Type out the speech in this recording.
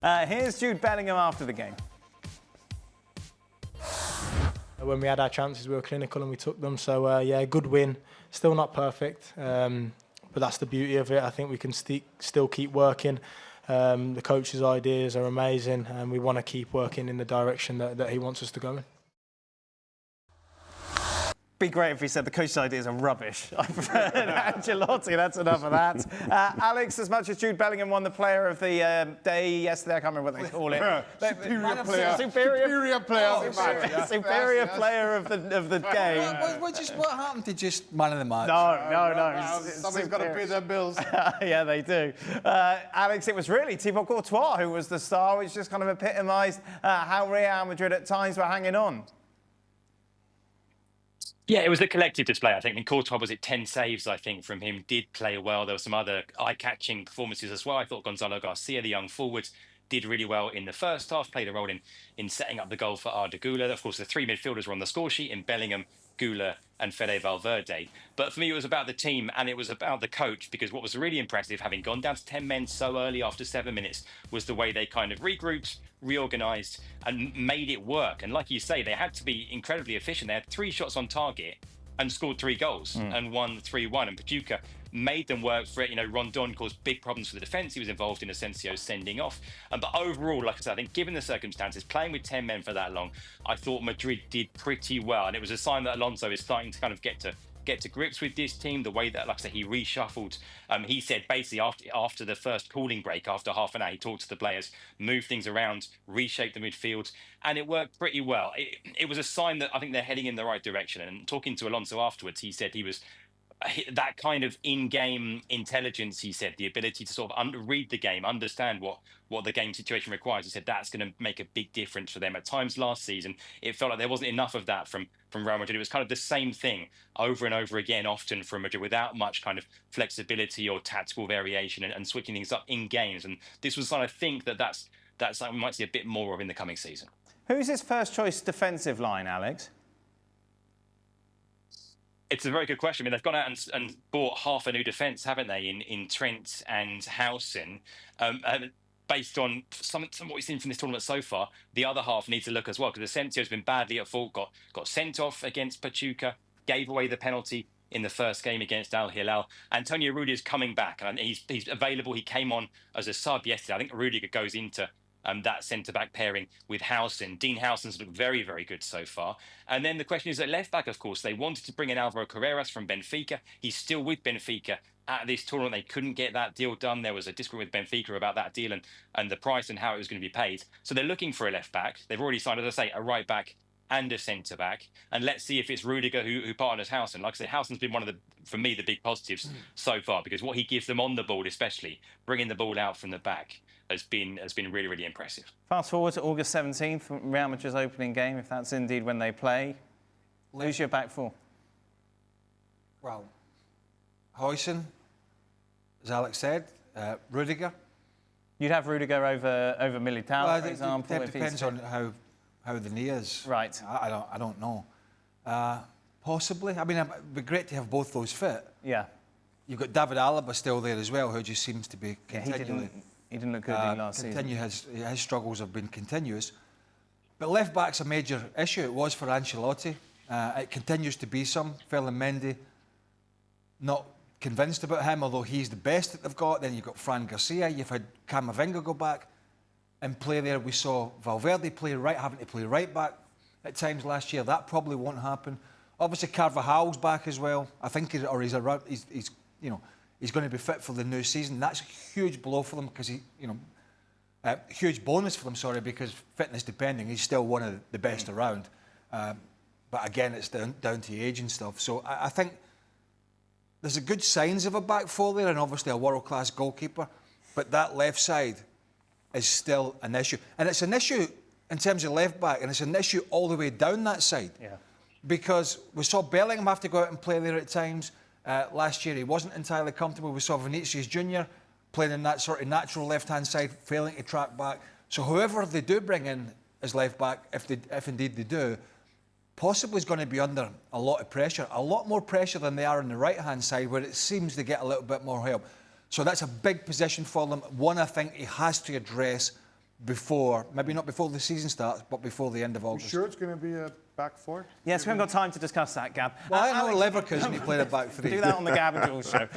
Here's Jude Bellingham after the game. When we had our chances, we were clinical and we took them. So, yeah, good win. Still not perfect, but that's the beauty of it. I think we can still keep working. The coach's ideas are amazing, and we want to keep working in the direction that he wants us to go in. Be great if he said the coach's ideas are rubbish. I prefer Ancelotti. That's enough of that. Alex, as much as Jude Bellingham won the player of the day yesterday, I can't remember what they call it. Superior player. Superior player. Superior player of the game. What happened to just man of the match? No. Somebody's got to pay their bills. Yeah, they do. Alex, it was really Thibaut Courtois who was the star, which just kind of epitomised how Real Madrid at times were hanging on. Yeah, it was the collective display, I think. I mean, Courtois was at 10 saves, I think, from him. Did play well. There were some other eye-catching performances as well. I thought Gonzalo Garcia, the young forward, did really well in the first half, played a role in setting up the goal for Arda Güler. Of course, the three midfielders were on the score sheet in Bellingham, Güler and Fede Valverde. But for me, it was about the team and it was about the coach, because what was really impressive, having gone down to 10 men so early after 7 minutes, was the way they kind of regrouped, reorganised and made it work. And like you say, they had to be incredibly efficient. They had 3 shots on target and scored 3 goals and won 3-1. And Pachuca made them work for it. You know, Rondon caused big problems for the defence. He was involved in Asensio's sending off. But overall, like I said, I think given the circumstances, playing with 10 men for that long, I thought Madrid did pretty well. And it was a sign that Alonso is starting to kind of get to grips with this team, the way that, like I said, he reshuffled. He said basically after the first cooling break, after half an hour, he talked to the players, moved things around, reshaped the midfield, and it worked pretty well. It was a sign that I think they're heading in the right direction. And talking to Alonso afterwards, he said he was that kind of in-game intelligence, he said, the ability to sort of read the game, understand what the game situation requires. He said that's going to make a big difference for them. At times last season, it felt like there wasn't enough of that from Real Madrid. It was kind of the same thing over and over again, often from Madrid, without much kind of flexibility or tactical variation and switching things up in games. And this was something I think that's something we might see a bit more of in the coming season. Who's his first choice defensive line, Alex? It's a very good question. I mean, they've gone out and bought half a new defence, haven't they, in Trent and Howson. Based on some of what we've seen from this tournament so far, the other half needs to look as well, because Asensio's been badly at fault, got sent off against Pachuca, gave away the penalty in the first game against Al Hilal. Antonio Rudiger's coming back, and he's available. He came on as a sub yesterday. I think Rudiger goes into that centre-back pairing with Howson. Dean Howson's looked very, very good so far. And then the question is at left-back, of course. They wanted to bring in Alvaro Carreras from Benfica. He's still with Benfica at this tournament. They couldn't get that deal done. There was a disagreement with Benfica about that deal and the price and how it was going to be paid. So they're looking for a left-back. They've already signed, as I say, a right-back and a centre-back. And let's see if it's Rudiger who partners Howson. Like I said, Howson's been one of for me, the big positives so far, because what he gives them on the ball, especially bringing the ball out from the back, has been really, really impressive. Fast forward to August 17th, Real Madrid's opening game, if that's indeed when they play. Who's your back four? Well, Howson, as Alex said, Rudiger. You'd have Rudiger over Militao, for example. It depends on how the knee is. Right. I don't know. Possibly. I mean, it'd be great to have both those fit. Yeah. You've got David Alaba still there as well, who just seems to be continually. He didn't look good in last season. His struggles have been continuous. But left back's a major issue. It was for Ancelotti. It continues to be some. Ferland Mendy, not convinced about him, although he's the best that they've got. Then you've got Fran Garcia. You've had Camavinga go back and play there. We saw Valverde having to play right back at times last year. That probably won't happen. Obviously, Carvajal's back as well. I think he's going to be fit for the new season. That's a huge blow for them because huge bonus for them. Sorry, because fitness depending, he's still one of the best around. But again, it's down to age and stuff. So I think there's a good signs of a back four there, and obviously a world-class goalkeeper. But that left side is still an issue, and it's an issue in terms of left back, and it's an issue all the way down that side. Yeah. Because we saw Bellingham have to go out and play there at times. Last year he wasn't entirely comfortable. We saw Vinicius Junior playing in that sort of natural left-hand side, failing to track back. So whoever they do bring in as left back, if indeed they do, possibly is going to be under a lot of pressure, a lot more pressure than they are on the right-hand side, where it seems to get a little bit more help. So that's a big position for them. One I think he has to address before, maybe not before the season starts, but before the end of You August. sure it's going to be a back four? Yes, we haven't got time to discuss that, Gab. Well, I know Alex, Leverkusen, he played a back three. do that on the Gab and Jules show.